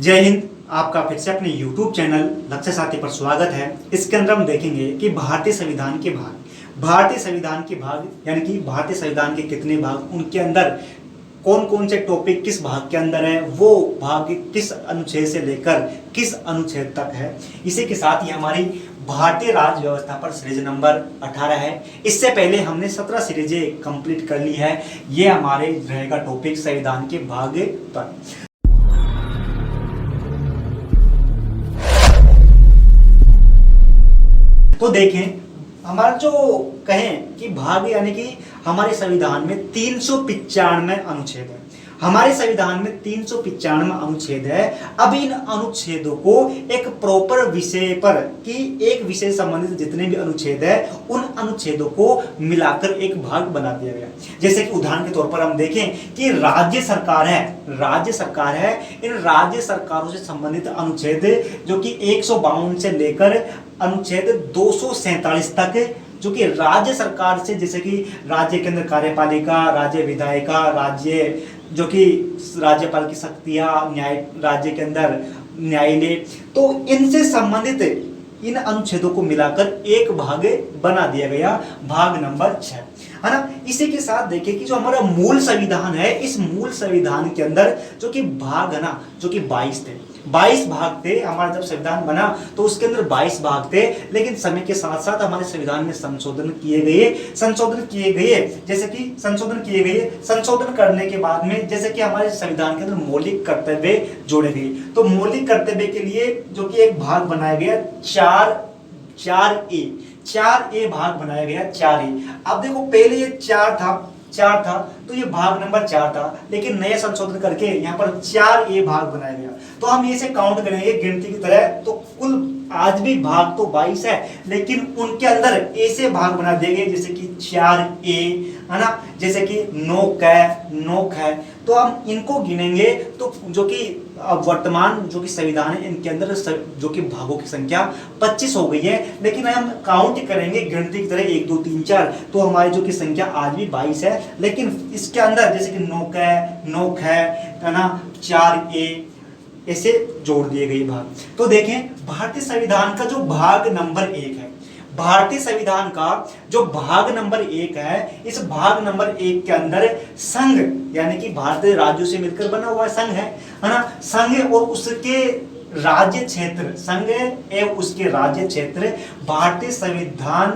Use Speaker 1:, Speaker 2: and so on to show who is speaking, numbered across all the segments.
Speaker 1: जय हिंद। आपका फिर से अपने YouTube चैनल लक्ष्य साथी पर स्वागत है। इसके अंदर हम देखेंगे कि भारतीय संविधान के भाग यानी कि भारतीय संविधान के कितने भाग, उनके अंदर कौन कौन से टॉपिक किस भाग के अंदर है, वो भाग किस अनुच्छेद से लेकर किस अनुच्छेद तक है। इसी के साथ ये हमारी भारतीय राज्य व्यवस्था पर सीरीज नंबर 18 है। इससे पहले हमने 17 सीरीजें कंप्लीट कर ली है। ये हमारे रहेगा टॉपिक संविधान के भाग पर। तो देखें, हमारा जो कहें कि भाग यानी कि हमारे संविधान में 395 अनुच्छेद है। हमारे संविधान में 395 अनुच्छेद है। अब इन अनुच्छेदों को एक प्रॉपर विषय पर कि एक विषय संबंधित जितने भी अनुच्छेद है उन अनुच्छेदों को मिलाकर एक भाग बना दिया गया। जैसे कि उदाहरण के तौर पर हम देखें कि राज्य सरकार है, इन राज्य सरकारों से संबंधित अनुच्छेद जो कि 152 से लेकर अनुच्छेद 247 तक, जो कि राज्य सरकार से, जैसे कि राज्य के अंदर कार्यपालिका, राज्य विधायिका, राज्य जो कि राज्यपाल की शक्तियां, न्याय राज्य के अंदर न्यायालय, तो इनसे संबंधित इन अनुच्छेदों को मिलाकर एक भाग बना दिया गया, भाग नंबर 6 है ना। इसी के साथ देखिए कि जो हमारा मूल संविधान है, इस मूल संविधान के अंदर जो कि भाग है ना, जो कि 22 थे, 22 भाग थे। हमारा जब संविधान बना तो उसके अंदर 22 भाग थे, लेकिन समय के साथ साथ हमारे संविधान में संशोधन किए गए। जैसे कि संशोधन करने के बाद में जैसे कि हमारे संविधान के अंदर मौलिक कर्तव्य जोड़े गए। तो मौलिक कर्तव्य के लिए जो कि एक भाग बनाया गया 4A भाग बनाया गया 4A। अब देखो, पहले ये 4 था तो ये भाग नंबर 4 था, लेकिन नए संशोधन करके यहाँ पर 4A भाग बनाया गया। तो हम इसे काउंट करेंगे गिनती की तरह, तो कुल आज भी भाग तो 22 है, लेकिन उनके अंदर ए से भाग बना दिए गए, जैसे कि 4A है ना, जैसे कि नोक है। तो हम इनको गिनेंगे तो जो कि वर्तमान जो कि संविधान है, इनके अंदर जो कि भागों की संख्या 25 हो गई है। लेकिन हम काउंट करेंगे गिनती की तरह 1 2 3 4, तो हमारी जो कि संख्या आज भी 22 है। लेकिन इसके अंदर जैसे कि नोक है ना, 4A ऐसे जोड़ दिए गए भाग। तो देखें, भारतीय संविधान का जो भाग नंबर 1 है, भारतीय संविधान का जो भाग नंबर 1 है, इस भाग नंबर 1 के अंदर संघ यानी कि भारतीय राज्यों से मिलकर बना हुआ संघ है ना, संघ और उसके राज्य क्षेत्र भारतीय संविधान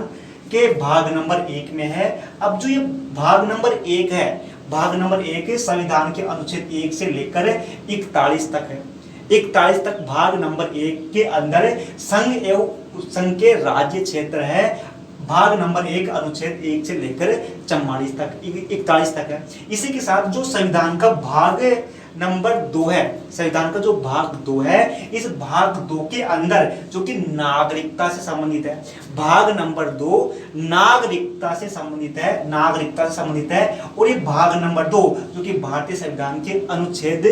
Speaker 1: के भाग नंबर 1 में है। अब जो ये भाग नंबर 1 है, भाग नंबर 1 संविधान के अनुच्छेद 1 से लेकर 41 तक है। 41 तक भाग नंबर 1 के अंदर संघ के राज्य क्षेत्र है। भाग नंबर 1 अनुच्छेद 1 से लेकर 41 तक है। इसी के साथ जो संविधान का भाग नंबर 2 है, संविधान का जो भाग 2 है, इस भाग 2 के अंदर जो कि नागरिकता से संबंधित है, भाग नंबर 2 नागरिकता से संबंधित है। और ये भाग नंबर 2 जो कि भारतीय संविधान के अनुच्छेद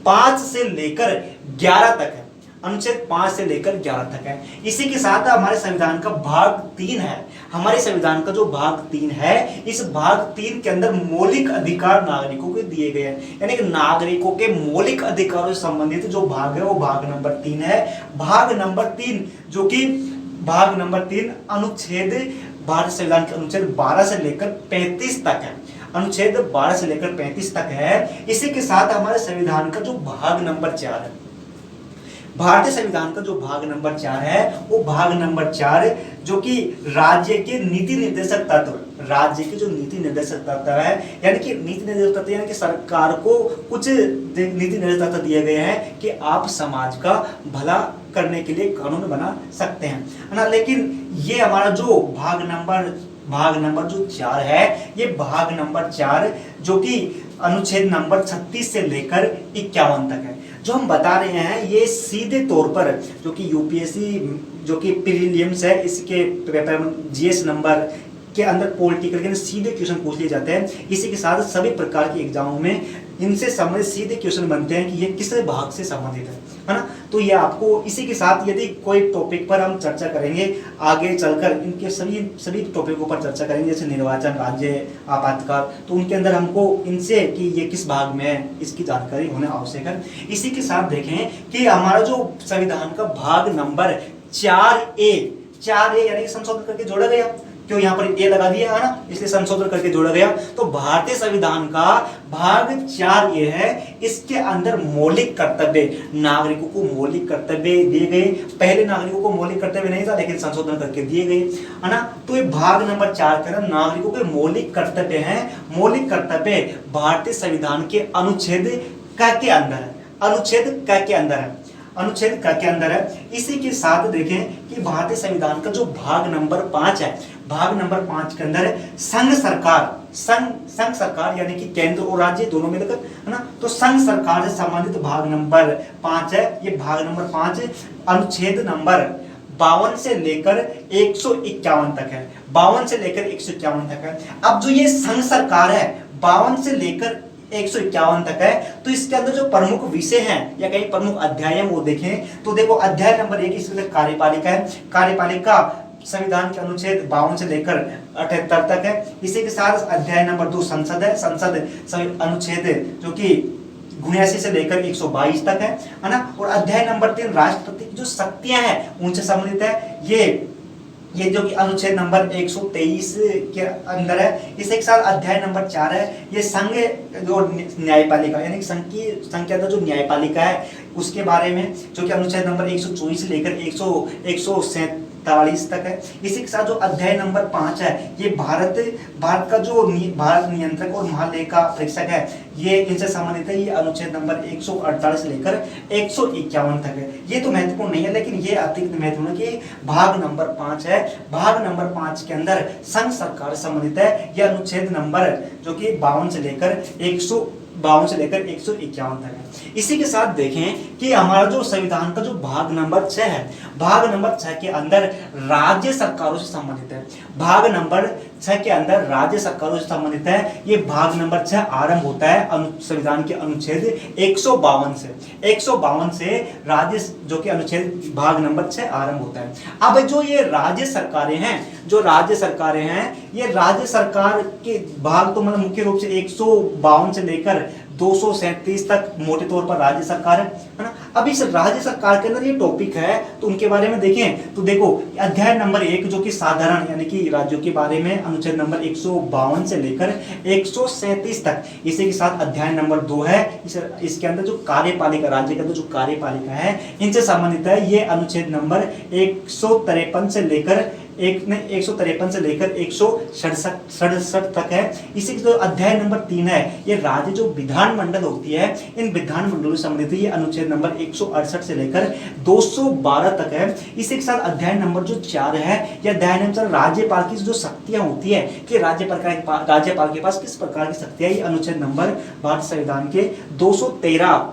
Speaker 1: 5 से लेकर 11 तक है, अनुच्छेद 5 से लेकर 11 तक है। इसी के साथ हमारे संविधान का भाग 3 है। हमारे संविधान का जो भाग 3 है, इस भाग 3 के अंदर मौलिक अधिकार नागरिकों को दिए गए हैं, यानी कि नागरिकों के मौलिक अधिकारों से संबंधित जो भाग है वो भाग नंबर 3 है। भाग नंबर 3 जो कि भाग नंबर 3 अनुच्छेद भारतीय संविधान के अनुच्छेद 12 से लेकर 35 तक है, अनुच्छेद 12 से लेकर 35 तक है। इसी के साथ हमारे संविधान का जो भाग नंबर 4 है, भारतीय संविधान का जो भाग नंबर 4 है, वो भाग नंबर 4 जो कि राज्य के नीति निर्देशक तत्व है, यानी कि नीति निर्देशक तत्व यानी कि सरकार को कुछ नीति निर्देशक तत्व दिए गए हैं कि आप समाज का भला करने के लिए कानून बना सकते हैं, है ना। लेकिन ये हमारा जो भाग नंबर जो 4 है, ये भाग नंबर 4 जो कि अनुच्छेद नंबर 36 से लेकर 51 तक है। जो हम बता रहे हैं ये सीधे तौर पर जो कि यूपीएससी जो कि प्रीलिम्स है, इसके पेपर जीएस नंबर के अंदर पॉलिटिकल के सीधे क्वेश्चन पूछ लिए जाते हैं। इसी के साथ सभी प्रकार के एग्जामों में इनसे संबंधित सीधे क्वेश्चन बनते हैं कि ये किस भाग से संबंधित है ना। तो ये आपको इसी के साथ यदि कोई टॉपिक पर हम चर्चा करेंगे आगे चलकर, इनके सभी सभी टॉपिकों पर चर्चा करेंगे, जैसे निर्वाचन, राज्य, आपातकाल, तो उनके अंदर हमको इनसे कि ये किस भाग में है इसकी जानकारी होना आवश्यक है। इसी के साथ देखें कि हमारा जो संविधान का भाग नंबर 4A यानी संशोधन करके जोड़ा गया, क्यों यहाँ पर ए लगा दिया है ना, इसलिए संशोधन करके जोड़ा गया। तो भारतीय संविधान का भाग 4A है, इसके अंदर मौलिक कर्तव्य, नागरिकों को मौलिक कर्तव्य दिए गए। पहले नागरिकों को मौलिक कर्तव्य नहीं था, लेकिन संशोधन करके दिए गए, है ना। तो ये भाग नंबर 4 के अंदर नागरिकों के मौलिक कर्तव्य हैं। मौलिक कर्तव्य भारतीय संविधान के अनुच्छेद क के अंदर है, अनुच्छेद क के अंदर है, अनुच्छेद क के अंदर है। इसी के साथ देखें कि भारतीय संविधान का जो भाग नंबर 5 है, भाग नंबर 5 के अंदर संघ सरकार, संघ सरकार यानी कि केंद्र और राज्य दोनों मिलकर, है ना। तो संघ सरकार से संबंधित भाग नंबर 5 है। ये भाग नंबर 5 अनुच्छेद नंबर 52 से लेकर 151 तक है, 52 से लेकर 151 तक है। अब जो ये संघ सरकार है 52 से लेकर 151 तक है, तो इसके अंदर जो प्रमुख विषय हैं या कई प्रमुख अध्याय हैं वो देखें तो देखो, अध्याय नंबर 1 इसके अंदर कार्यपालिका है। कार्यपालिका संविधान के अनुच्छेद 52 से लेकर 78 तक है। इसी के साथ अध्याय नंबर 2 संसद है, संसद अनुच्छेद जो कि 79 से लेकर 122 तक है ना। और अध्याय नंबर 3 राष्ट्रपति की जो शक्तियां हैं उनसे संबंधित है, ये जो कि अनुच्छेद नंबर 123 के अंदर है। इसी के साथ अध्याय नंबर 4 है, ये संघ जो न्यायपालिका यानी संघ के अंदर जो न्यायपालिका है उसके बारे में, जो कि अनुच्छेद नंबर 124 से लेकर 147 तक है। इसी के साथ जो अध्याय नंबर 5 है, ये भारत का जो भारत नियंत्रक और महालेखा परीक्षक है, ये इनसे संबंधित है। ये अनुच्छेद नंबर 148 से लेकर 151 तक है। ये तो महत्वपूर्ण नहीं है, लेकिन ये अतिरिक्त महत्वपूर्ण कि भाग नंबर 5 है। भाग नंबर 5 के अंदर संघ सरकार संबंधित है। यह अनुच्छेद नंबर जो कि 52 से लेकर 151 तक है। इसी के साथ देखें कि हमारा जो संविधान का जो भाग नंबर 6 है, भाग नंबर 6 के अंदर राज्य सरकारों से संबंधित है। भाग नंबर 6 के अंदर राज्य सरकारों से संबंधित है। ये भाग नंबर 6 आरंभ होता है संविधान के अनुच्छेद 152 से राज्य जो कि अनुच्छेद भाग नंबर 6 आरंभ होता है। अब जो ये राज्य सरकारें हैं, ये राज्य सरकार के भाग तो मतलब मुख्य रूप से 152 से लेकर 237 तक मोटे तौर पर राज्य सरकार है ना। अब इस राज्य सरकार के अंदर ये टॉपिक है तो उनके बारे में देखें तो देखो, अध्याय नंबर 1 जो कि साधारण यानी कि राज्यों के बारे में, अनुच्छेद नंबर 152 से लेकर 137 तक। इसी के साथ अध्याय नंबर 2 है, इसके अंदर जो कार्यपालिका, राज्य के अंदर जो कार्यपालिका है इनसे संबंधित है। ये अनुच्छेद नंबर 153 से लेकर 167 तक है। इसी जो अध्याय नंबर 3 है, ये राज्य जो विधानमंडल होती है, इन विधानमंडलों से संबंधित है। ये अनुच्छेद नंबर 168 से लेकर 212 तक है। इसी के साथ अध्याय नंबर जो 4 है, यह अध्याय नंबर राज्यपाल की जो शक्तियां होती है कि राज्यपाल के पास किस प्रकार की शक्तियां, ये अनुच्छेद नंबर भारतीय संविधान के 213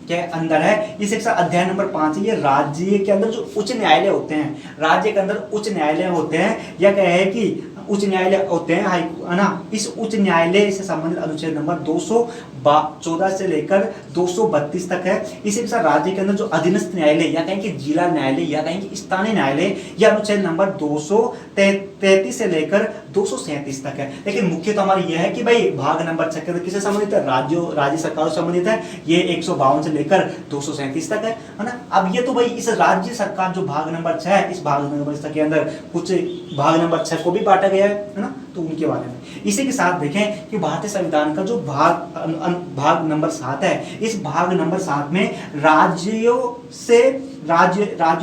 Speaker 1: के अंदर है। इसी के साथ अध्याय नंबर 5 ये राज्य के अंदर जो उच्च न्यायालय होते हैं, राज्य के अंदर उच्च न्यायालय होते हैं, या कहे है कि उच्च न्यायालय होते हैं, है ना। इस उच्च न्यायालय से संबंधित अनुच्छेद नंबर 214 से लेकर 232 तक है। इसी के साथ राज्य के अंदर जो अधीनस्थ न्यायालय या कहें कि जिला न्यायालय या कहें कि स्थानीय न्यायालय, यह अनुच्छेद नंबर 233 से लेकर 237 तक है। लेकिन मुख्य तो हमारा यह है कि भाई भाग नंबर 6 के अंदर किससे संबंधित है, राज्य सरकारों से संबंधित है। ये 152 से लेकर 237 तक है ना। अब ये तो भाई इस राज्य सरकार जो भाग नंबर 6 है, इस भाग नंबर 6 के अंदर कुछ भाग नंबर 6 को भी बांटा गया है ना, तो उनके बारे में। इसी के साथ देखें कि भारतीय संविधान का जो भाग नंबर 7 है, इस भाग नंबर 7 में राज्यों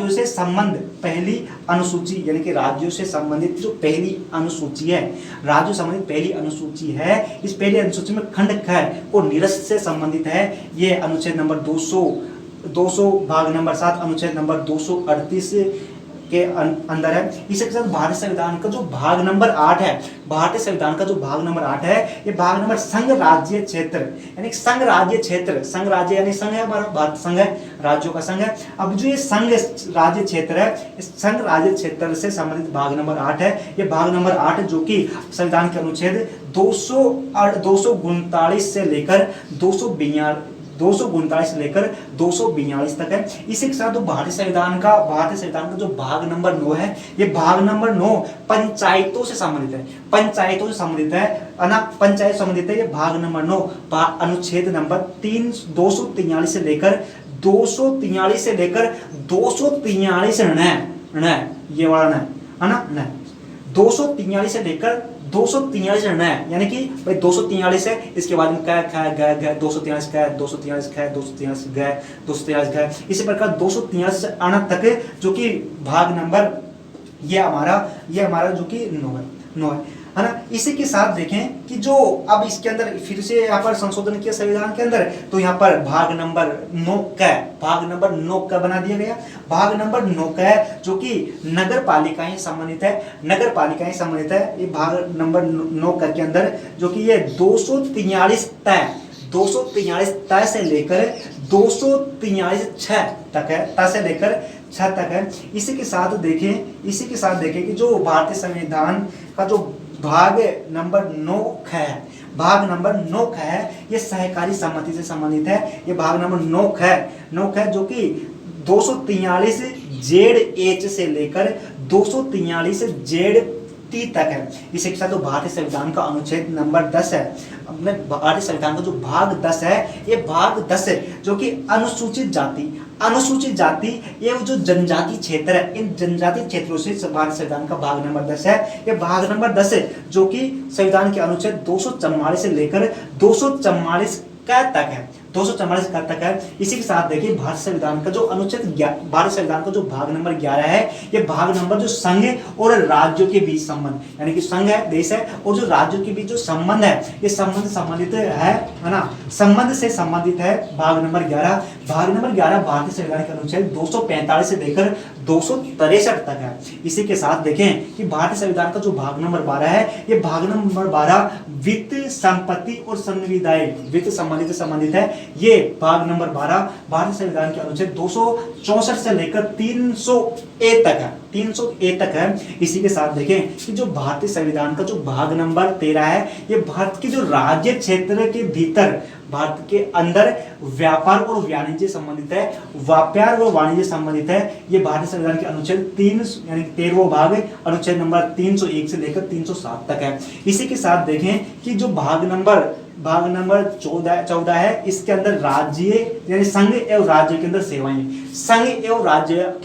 Speaker 1: से संबंध पहली अनुसूची यानी कि राज्यों से संबंधित जो पहली अनुसूची है, राज्यों संबंधित पहली अनुसूची है, इस पहली अनुसूची में खंड ख को निरस्त से संबंधित है। ये अनुच्छेद नंबर 200 भाग नंबर 7 अनुच्छेद नंबर 238 के अंदर है। इसी के साथ भारतीय संविधान का जो भाग नंबर 8 है, भारतीय संविधान का जो भाग नंबर 8 है, ये भाग नंबर संघ राज्य क्षेत्र यानी संघ राज्य क्षेत्र, संघ राज्य यानी संघ है, भारत संघ है, राज्यों का संघ है। अब जो ये संघ राज्य क्षेत्र है, इस संघ राज्य क्षेत्र से संबंधित भाग नंबर 8 है। ये भाग नंबर 8 जो कि संविधान के अनुच्छेद 239 से लेकर 242 239 से लेकर 242 तक है। इसी के साथ भारतीय संविधान का जो भाग नंबर 9 है, ये भाग नंबर 9 पंचायतों से संबंधित है, पंचायतों से संबंधित है ना, पंचायत संबंधित है। ये भाग नंबर 9 अनुच्छेद नंबर 243 से लेकर 243 निर्णय, ये वाला है ना, 243 से लेकर 243 निर्णय, यानी कि भाई 243 है, इसके बाद में क्या 243 का 243 का 243 गए 243 गए, इसी प्रकार 243 से अनंत तक, जो कि भाग नंबर ये हमारा जो कि 9 है ना। इसी के साथ देखें कि जो अब इसके अंदर फिर से यहाँ पर संशोधन किया संविधान के अंदर, तो यहाँ पर भाग नंबर 9 का बना दिया गया। भाग नंबर 9 का है जो कि नगर पालिकाएं संबंधित है, ये भाग नंबर 9 का के अंदर जो कि ये 243 तय से लेकर 243 तक है, तय से लेकर 6 तक है। इसी के साथ देखें कि जो भारतीय संविधान का जो भाग नंबर 9 है, ये सहकारी सम्मति से संबंधित है। ये भाग नंबर 9 है जो कि 243 ZH से लेकर 243 ZT तक है। इसी के साथ तो भारतीय संविधान का अनुच्छेद नंबर 10 है। भारतीय संविधान का जो भाग 10 है, ये भाग 10 है जो कि अनुसूचित जाति एवं जो जनजाति क्षेत्र है, इन जनजाति क्षेत्रों से भारतीय संविधान का भाग नंबर 10 है। ये भाग नंबर 10 है जो कि संविधान के अनुच्छेद 244 से लेकर 244 तक है, 244 तक है। इसी के साथ देखिए भारतीय संविधान का जो भाग नंबर 11 है, ये भाग नंबर जो संघ और राज्यों के बीच संबंध, यानी कि संघ है, देश है, और जो राज्यों के बीच जो संबंध है, ये संबंधित है ना, संबंध से संबंधित है। भाग नंबर 11 भारतीय संविधान के अनुच्छेद 245 से लेकर 263 तक है। इसी के साथ देखें कि भारतीय संविधान का जो भाग नंबर 12 है, ये भाग नंबर 12 वित्त, संपत्ति और संविदाएं, वित्त संबंधित है। ये भाग नंबर 12 भारतीय संविधान के अनुच्छेद 264 से लेकर 300A तक है। इसी के साथ देखें कि जो भारतीय संविधान का जो भाग नंबर 13 है, ये भारत के जो राज्य क्षेत्र के भीतर, भारत के अंदर व्यापार और वाणिज्य संबंधित है। ये भारतीय संविधान के अनुच्छेद 3 यानी 13वां भाग अनुच्छेद नंबर 301 से लेकर 307 तक है। इसी के साथ देखें कि जो भाग नंबर 14 है, इसके अंदर राज्य यानी संघ एवं राज्य के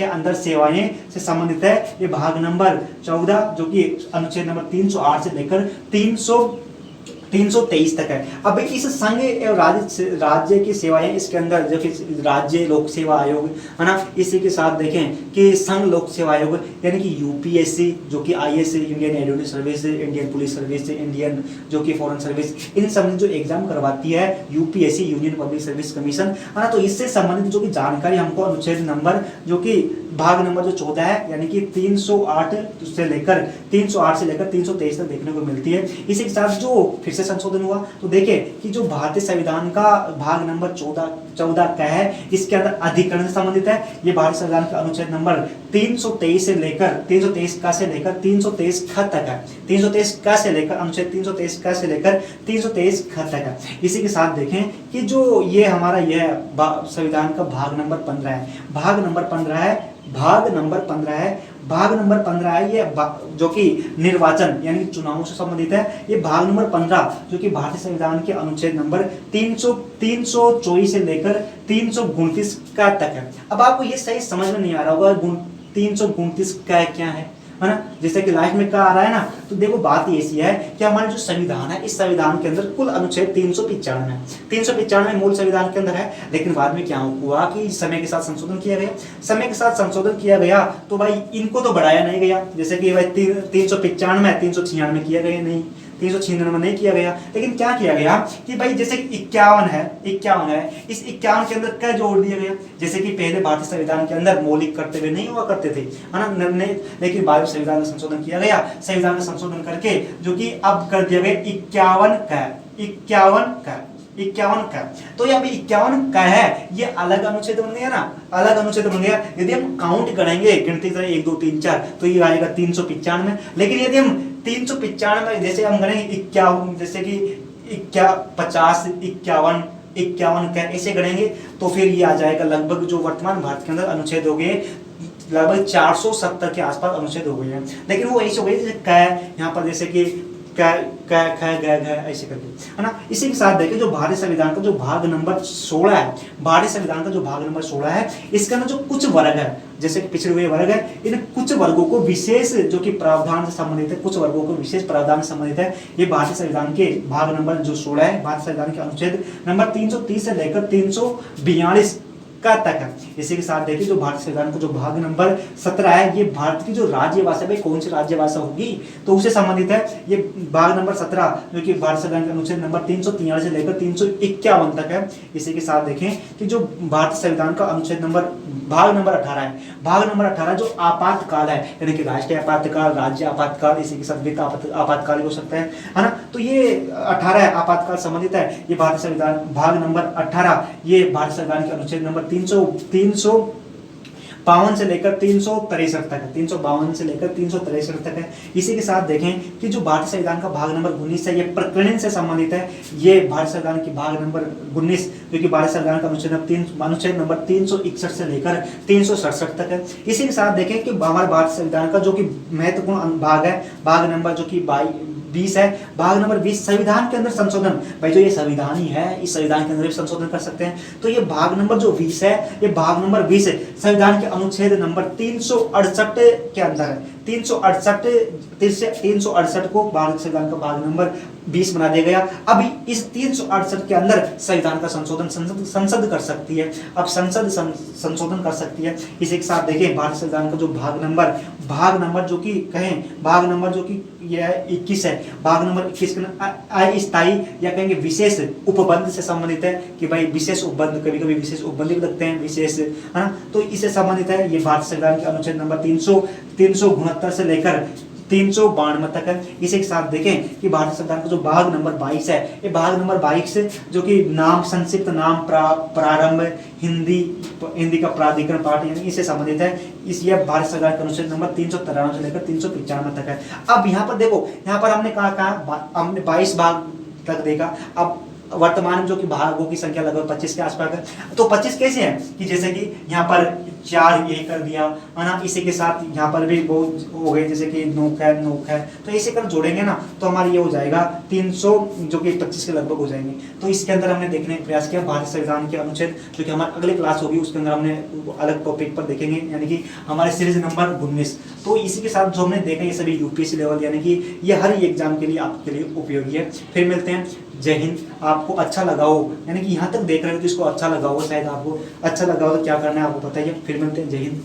Speaker 1: अंदर सेवाएं से संबंधित है। ये भाग नंबर 14 जो कि अनुच्छेद नंबर 308 से लेकर 323 तक है। अब इस संघ एवं राज्य की सेवाएं, इसके अंदर जो कि राज्य लोक सेवा आयोग है ना, इसी के साथ देखें कि संघ लोक सेवा आयोग यानी कि यूपीएससी जो कि IAS Indian administrative service, Indian police service, Indian जो कि फॉरेन सर्विस, इन सब जो एग्जाम करवाती है UPSC, union public service commission है ना, तो इससे संबंधित जो कि जानकारी हमको अनुच्छेद नंबर जो कि भाग नंबर जो 14 है, यानी कि 308 से लेकर 323 तक देखने को मिलती है। इसी के साथ जो फिर से संशोधन हुआ, तो देखिए कि जो भारतीय संविधान का भाग नंबर 14 का है, इसके अंदर अधिकरण से संबंधित है। ये भारतीय संविधान का अनुच्छेद नंबर 323 से लेकर 323 ख तक है, 323 क से लेकर अनुच्छेद 323 क से लेकर 323 ख तक है। इसी के साथ देखें कि जो ये हमारा संविधान का भाग नंबर 15 है, भाग नंबर 15 है, ये जो कि निर्वाचन यानी चुनावों से संबंधित है। ये भाग नंबर 15 जो कि भारतीय संविधान के अनुच्छेद नंबर 324 से लेकर 329 का तक है। अब आपको ये सही समझ में नहीं आ रहा होगा 329 का क्या है ना, जैसे कि लाइफ में क्या आ रहा है ना, तो देखो बात ये ऐसी है कि हमारा जो संविधान है, इस संविधान के अंदर कुल अनुच्छेद 395 मूल संविधान के अंदर है। लेकिन बाद में क्या हुआ कि समय के साथ संशोधन किया गया, तो भाई इनको तो बढ़ाया नहीं गया, जैसे कि भाई 395 किया गया नहीं, 396 नहीं किया गया। लेकिन क्या किया गया कि भाई जैसे 51 है, इस 51 के अंदर क्या जोड़ दिया गया, जैसे कि पहले भारतीय संविधान के अंदर मौलिक कर्तव्य नहीं हुआ करते थे है ना, लेकिन बाद में संविधान का संशोधन किया गया। संविधान का संशोधन करके जो कि अब कर दिया गया 51 का, तो यहाँ पे 51 का है, ये अलग अनुच्छेद बन गया ना, यदि हम काउंट करेंगे गिनती करें 1 2 3 4 तो ये आएगा 395। लेकिन यदि हम 395 जैसे हम करेंगे 51, जैसे कि 50 51 51 का ऐसे गणेंगे तो फिर ये आ जाएगा लगभग जो वर्तमान भारत के अंदर अनुच्छेद हो गए लगभग 470 के आसपास अनुच्छेद हो गए हैं। लेकिन वो ऐसे हो गए जैसे कै यहाँ पर जैसे कि कै कै ख ग घ ऐसे करके, है ना। इसी के साथ देखिए जो भारतीय संविधान का जो भाग नंबर 16 है, भारतीय संविधान का जो भाग नंबर 16 है, इसके अंदर जो कुछ वर्ग है जैसे कि पिछड़े हुए वर्ग है, इन कुछ वर्गों को विशेष जो कि प्रावधान से संबंधित है, कुछ वर्गों को विशेष प्रावधान से संबंधित है। ये भारतीय संविधान के भाग नंबर जो 16 है, भारतीय संविधान के अनुच्छेद नंबर 330 से लेकर 342 का तक है। इसी के साथ देखिए जो भारतीय संविधान का जो भाग नंबर 17 है, ये भारत की जो राज्य भाषा, भाई कौन सी राज्य भाषा होगी तो उससे संबंधित है। ये भाग नंबर 17 जो कि भारतीय संविधान के अनुच्छेद नंबर 343 से लेकर 351 तक है। इसी के साथ देखें कि जो भारतीय संविधान का अनुच्छेद नंबर भाग नंबर 18 है, भाग नंबर 18 जो आपातकाल है, यानी कि राष्ट्रीय आपातकाल, राज्य आपातकाल, इसी के साथ वित्त आपातकाल हो सकता है ना। तो ये 18 आपातकाल संबंधित है। ये भारतीय संविधान भाग नंबर 18 ये भारतीय संविधान के अनुच्छेद नंबर 352 से लेकर 363 तक है, 352 से लेकर 363 तक है। इसी के साथ देखें कि जो भारतीय संविधान का भाग नंबर 19 है, ये प्रकरण से संबंधित है। ये भारतीय संविधान की भाग नंबर 19 जो कि भारतीय संविधान का अनुच्छेद नंबर 361 से लेकर 367 तक है। इसी के साथ देखें कि हमारे भारतीय संविधान का जो कि महत्वपूर्ण भाग है, भाग नंबर जो कि 20 है, भाग नंबर 20 संविधान के अंदर संशोधन। भाई जो ये संविधान ही है, इस संविधान के अंदर भी संशोधन कर सकते हैं। तो ये भाग नंबर जो 20 है, ये भाग नंबर 20 संविधान के अनुच्छेद नंबर 368 के अंदर है। 368 को भारत संविधान का भाग नंबर 20 बना दिया गया। अभी इस 368 के अंदर संविधान का संशोधन संसद कर सकती है। अब संसद संशोधन कर सकती है। इसी के साथ देखें भारत संविधान का जो भाग नंबर जो कि कहें भाग नंबर जो कि यह 21 है, भाग नंबर 21 के अस्थायी या कहेंगे विशेष उपबंध से संबंधित है कि भाई विशेष उपबंध, कभी कभी विशेष उपबंध भी लगते हैं विशेष, है ना। तो इससे संबंधित है। ये भारत संविधान के अनुच्छेद नंबर 369 से लेकर 392 तक है। इसी के साथ देखें कि भारतीय संविधान का जो भाग नंबर 22 है, ये भाग नंबर 22 जो कि नाम संक्षिप्त नाम प्रारंभ हिंदी का प्राधिकरण पाठ यानी इससे संबंधित है। इस ये भारत संविधान के अनुच्छेद नंबर 393 से लेकर 395 तक है। अब यहाँ पर देखो, यहाँ पर हमने कहा हमने 22 भाग तक देखा। अब वर्तमान में जो कि भागों की संख्या लगभग 25 के आसपास है। तो 25 कैसे है कि जैसे कि यहाँ पर 4 ये कर दिया, है ना। इसी के साथ यहाँ पर भी बहुत हो गए, जैसे कि नोक है, तो इसे कर जोड़ेंगे ना तो हमारी ये हो जाएगा 300 जो कि 25 के लगभग हो जाएंगे। तो इसके अंदर हमने देखने का प्रयास किया भारतीय संविधान के अनुच्छेद, जो कि हमारी अगली क्लास होगी उसके अंदर हमने अलग टॉपिक पर देखेंगे, यानी कि हमारे सीरीज नंबर 19। तो इसी के साथ जो हमने देखा ये सभी यूपीएससी लेवल, यानी कि ये हर एग्जाम के लिए आपके लिए उपयोगी है। फिर मिलते हैं। जय हिंद। आपको अच्छा लगा हो, यानी कि यहाँ तक देख रहे हो तो इसको अच्छा लगा हो, शायद आपको अच्छा लगा हो तो क्या करना है आपको पता ही है। फिर मिलते हैं। जय हिंद।